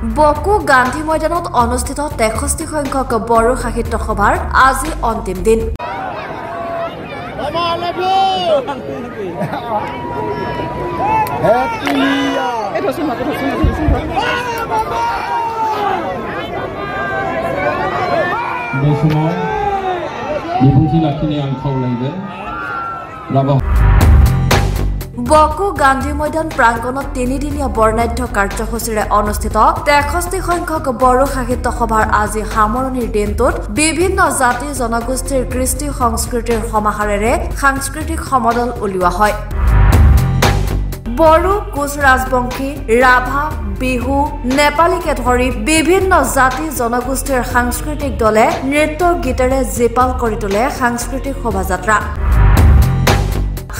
বকো গান্ধী ময়দানত অনুষ্ঠিত 63 সংখ্যক বড়ো সাহিত্য সভাৰ আজি অন্তিম দিন। বকো গান্ধী ময়দান প্ৰাংগণত 3 দিনীয়া বৰ্ণাঢ্য কাৰ্যসূচীৰে অনুষ্ঠিত 63 সংখ্যক বড়ো সাহিত্য সভাৰ আজি সামৰণিৰ দিনটোত বিভিন্ন জাতি জনগোষ্ঠীৰ কৃষ্টি সংস্কৃতিৰ সমাহাৰেৰে সাংস্কৃতিক সমদল উলিওৱা হয়। বড়ো, কোচ ৰাজবংশী, ৰাভা, বিহু, নেপালীকে ধৰি বিভিন্ন জাতি জনগোষ্ঠীৰ সাংস্কৃতিক দলে নৃত্য গীতেৰে জীপাল কৰি তোলে সাংস্কৃতিক শোভাযাত্ৰা।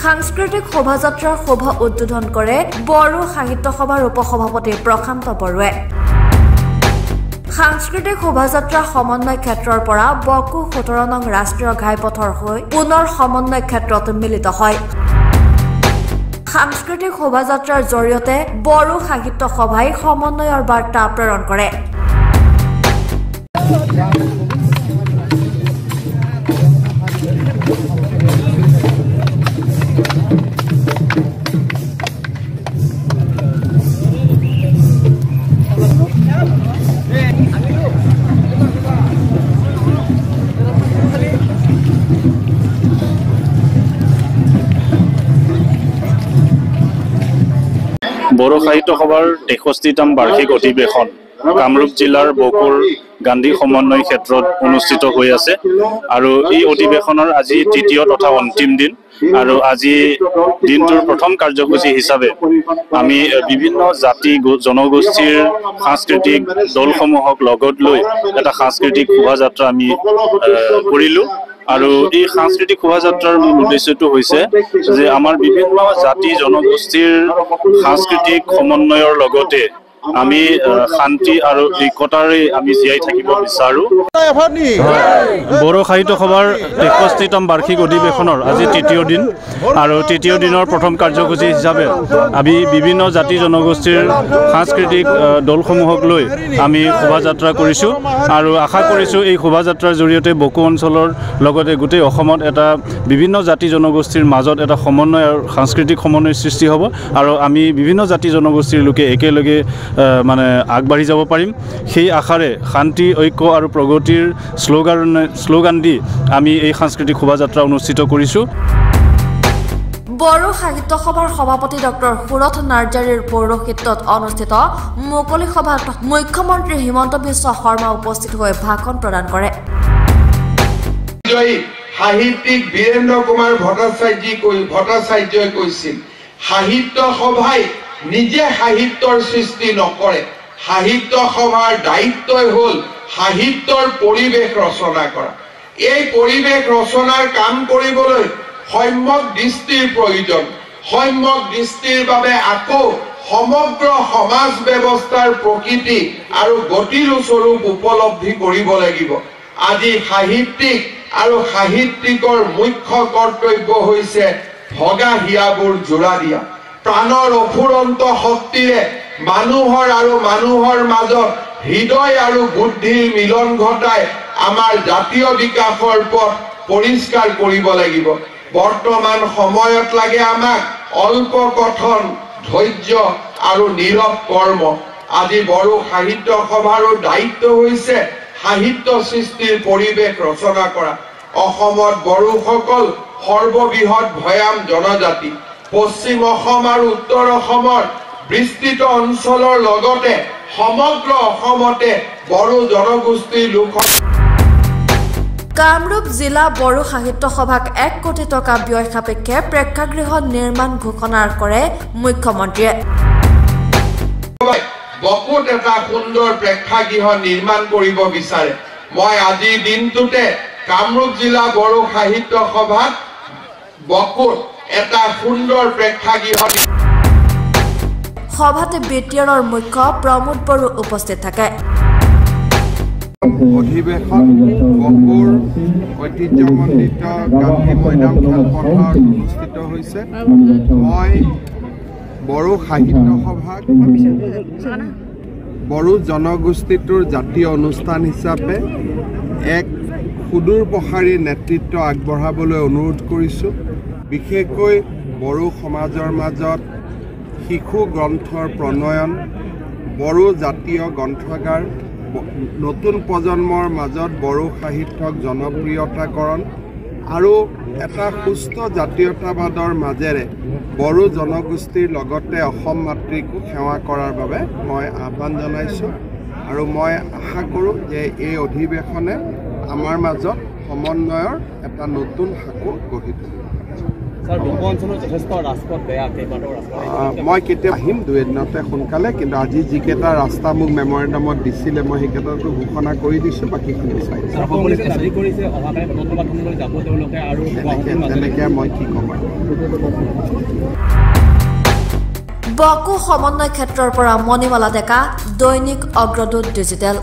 সাংস্কৃতিক শোভাযাত্ৰাৰ শোভা উদ্বোধন কৰে বড়ো সাহিত্য সভাৰ উপসভাপতি প্ৰশান্ত বড়োৱে। সাংস্কৃতিক শোভাযাত্ৰা সমন্বয় ক্ষেত্ৰৰ পৰা বকো 17 নং ৰাষ্ট্ৰীয় ঘাইপথৰ হৈ পুনৰ সমন্বয় ক্ষেত্ৰত মিলিত হয়। সাংস্কৃতিক শোভাযাত্ৰাৰ জৰিয়তে বড়ো সাহিত্য সভাই সমন্বয়ৰ বাৰ্তা প্ৰেৰণ কৰে। বড়ো সাহিত্য সভাৰ 63তম বাৰ্ষিক অধিৱেশন কামৰূপ জিলাৰ বকোৰ গান্ধী সমন্বয় ক্ষেত্ৰত অনুষ্ঠিত হৈ আছে আৰু এই অধিৱেশনৰ আজি তৃতীয় তথা অন্তিম দিন আৰু আজি দিনটোৰ প্ৰথম কাৰ্যসূচী হিচাপে আমি বিভিন্ন জাতি জনগোষ্ঠীৰ সাংস্কৃতিক দলসমূহক লগত লৈ এটা সাংস্কৃতিক শোভাযাত্ৰা আমি কৰিলোঁ। আৰু এই সাংস্কৃতিক শোভাযাত্ৰাৰ মূল উদ্দেশ্যটো হৈছে যে আমাৰ বিভিন্ন জাতি জনগোষ্ঠীৰ সাংস্কৃতিক সমন্বয়ৰ লগতে আমি শান্তি আৰু ঐক্যতাৰে আমি জীয়াই থাকিব বিচাৰোঁ। বড়ো সাহিত্য সভাৰ 63তম বাৰ্ষিক অধিৱেশনৰ আজি তৃতীয় দিন আৰু তৃতীয় দিনৰ প্ৰথম কাৰ্যসূচী হিচাপে আমি বিভিন্ন জাতি জনগোষ্ঠীৰ সাংস্কৃতিক দলসমূহক লৈ আমি শোভাযাত্ৰা কৰিছোঁ আৰু আশা কৰিছোঁ এই শোভাযাত্ৰাৰ জৰিয়তে বকো অঞ্চলৰ লগতে গোটেই অসমত এটা বিভিন্ন জাতি জনগোষ্ঠীৰ মাজত এটা সমন্বয় আৰু সাংস্কৃতিক সমন্বয়ৰ সৃষ্টি হ'ব আৰু আমি বিভিন্ন জাতি জনগোষ্ঠীৰ লোকে একেলগে মানে আগবাঢ়ি যাব পাৰিম। সেই আশাৰে শান্তি ঐক্য আৰু প্ৰগতিৰ শ্লোগান দি আমি এই সাংস্কৃতিক শোভাযাত্ৰা অনুষ্ঠিত কৰিছোঁ। বড়ো সাহিত্য সভাৰ সভাপতি ডক্টৰ সুৰথ নাৰ্জাৰীৰ পৌৰোহিত্যত অনুষ্ঠিত মুকলি সভাত মুখ্যমন্ত্ৰী হিমন্ত বিশ্ব শৰ্মা উপস্থিত হৈ ভাষণ প্ৰদান কৰে। সাহিত্যিক বীৰেন্দ্ৰ কুমাৰ ভট্টাচাৰ্যই কৈছিল, সাহিত্য সভাই নিজে সাহিত্যৰ সৃষ্টি নকৰে, সাহিত্য সভাৰ দায়িত্বই হ'ল সাহিত্যৰ পৰিৱেশ ৰচনা কৰা। এই পৰিৱেশ ৰচনাৰ কাম কৰিবলৈ সম্যক দৃষ্টিৰ প্ৰয়োজন। সম্যক দৃষ্টিৰ বাবে আকৌ সমগ্ৰ সমাজ ব্যৱস্থাৰ প্ৰকৃতি আৰু গতিৰ স্বৰূপ উপলব্ধি কৰিব লাগিব। আজি সাহিত্যিক আৰু সাহিত্যিকৰ মুখ্য কৰ্তব্য হৈছে ভগা হিয়াবোৰ জোৰা দিয়া। প্ৰাণৰ অফুৰন্ত শক্তিৰে মানুহৰ আৰু মানুহৰ মাজত হৃদয় আৰু বুদ্ধিৰ মিলন ঘটাই আমাৰ জাতীয় বিকাশৰ পথ পৰিষ্কাৰ কৰিব লাগিব। বৰ্তমান সময়ত লাগে আমাক অল্প কথন, ধৈৰ্য আৰু নীৰৱ কৰ্ম। আজি বড়ো সাহিত্য সভাৰো দায়িত্ব হৈছে সাহিত্য সৃষ্টিৰ পৰিৱেশ ৰচনা কৰা। অসমত বড়োসকল সৰ্ববৃহৎ ভৈয়াম জনজাতি। পশ্চিম অসম আৰু উত্তৰ অসমৰ বিস্তৃত অঞ্চলৰ লগতে সমগ্ৰ অসমতে বড়ো জনগোষ্ঠীৰ লোক। কামৰূপ জিলা বড়ো সাহিত্য সভাক 1 কোটি টকা ব্যয় সাপেক্ষে প্ৰেক্ষাগৃহ নিৰ্মাণ ঘোষণা কৰে মুখ্যমন্ত্ৰীয়ে। বকোত এটা সুন্দৰ প্ৰেক্ষাগৃহ নিৰ্মাণ কৰিব বিচাৰে। মই আজিৰ দিনটোতে কামৰূপ জিলা বড়ো সাহিত্য সভাত বকোত এটা সুন্দৰ প্ৰেক্ষাগৃহ। সভাতে বিটিআৰৰ মুখ্য প্ৰমোদ বড়ো উপস্থিত থাকে। অধিৱেশন বকোৰ ঐতিহ্যমণ্ডিত গান্ধী মৈদাম খেলপথাৰত অনুষ্ঠিত হৈছে। মই বড়ো সাহিত্য সভাক বড়ো জনগোষ্ঠীটোৰ জাতীয় অনুষ্ঠান হিচাপে এক সুদূৰ প্ৰসাৰী নেতৃত্ব আগবঢ়াবলৈ অনুৰোধ কৰিছোঁ। বিশেষকৈ বড়ো সমাজৰ মাজত শিশু গ্ৰন্থৰ প্ৰণয়ন, বড়ো জাতীয় গ্ৰন্থাগাৰ, নতুন প্ৰজন্মৰ মাজত বড়ো সাহিত্যক জনপ্ৰিয়তাকৰণ আৰু এটা সুস্থ জাতীয়তাবাদৰ মাজেৰে বড়ো জনগোষ্ঠীৰ লগতে অসম মাতৃকো সেৱা কৰাৰ বাবে মই আহ্বান জনাইছোঁ আৰু মই আশা কৰোঁ যে এই অধিৱেশনে আমাৰ মাজত সমন্বয়ৰ এটা নতুন শাকো গঢ়ি তুলিব। মই কেতিয়া আহিম 2 এদিনতে সোনকালে, কিন্তু আজি যিকেইটা ৰাস্তা মোক মেমৰেণ্ডামত দিছিলে মই সেইকেইটাতো ঘোষণা কৰি দিছোঁ, বাকীখিনি চাই তেনেকৈ মই কি ক'ম আৰু। বকো সমন্বয় ক্ষেত্ৰৰ পৰা মণিমালা ডেকা, দৈনিক অগ্ৰদূত ডিজিটেল।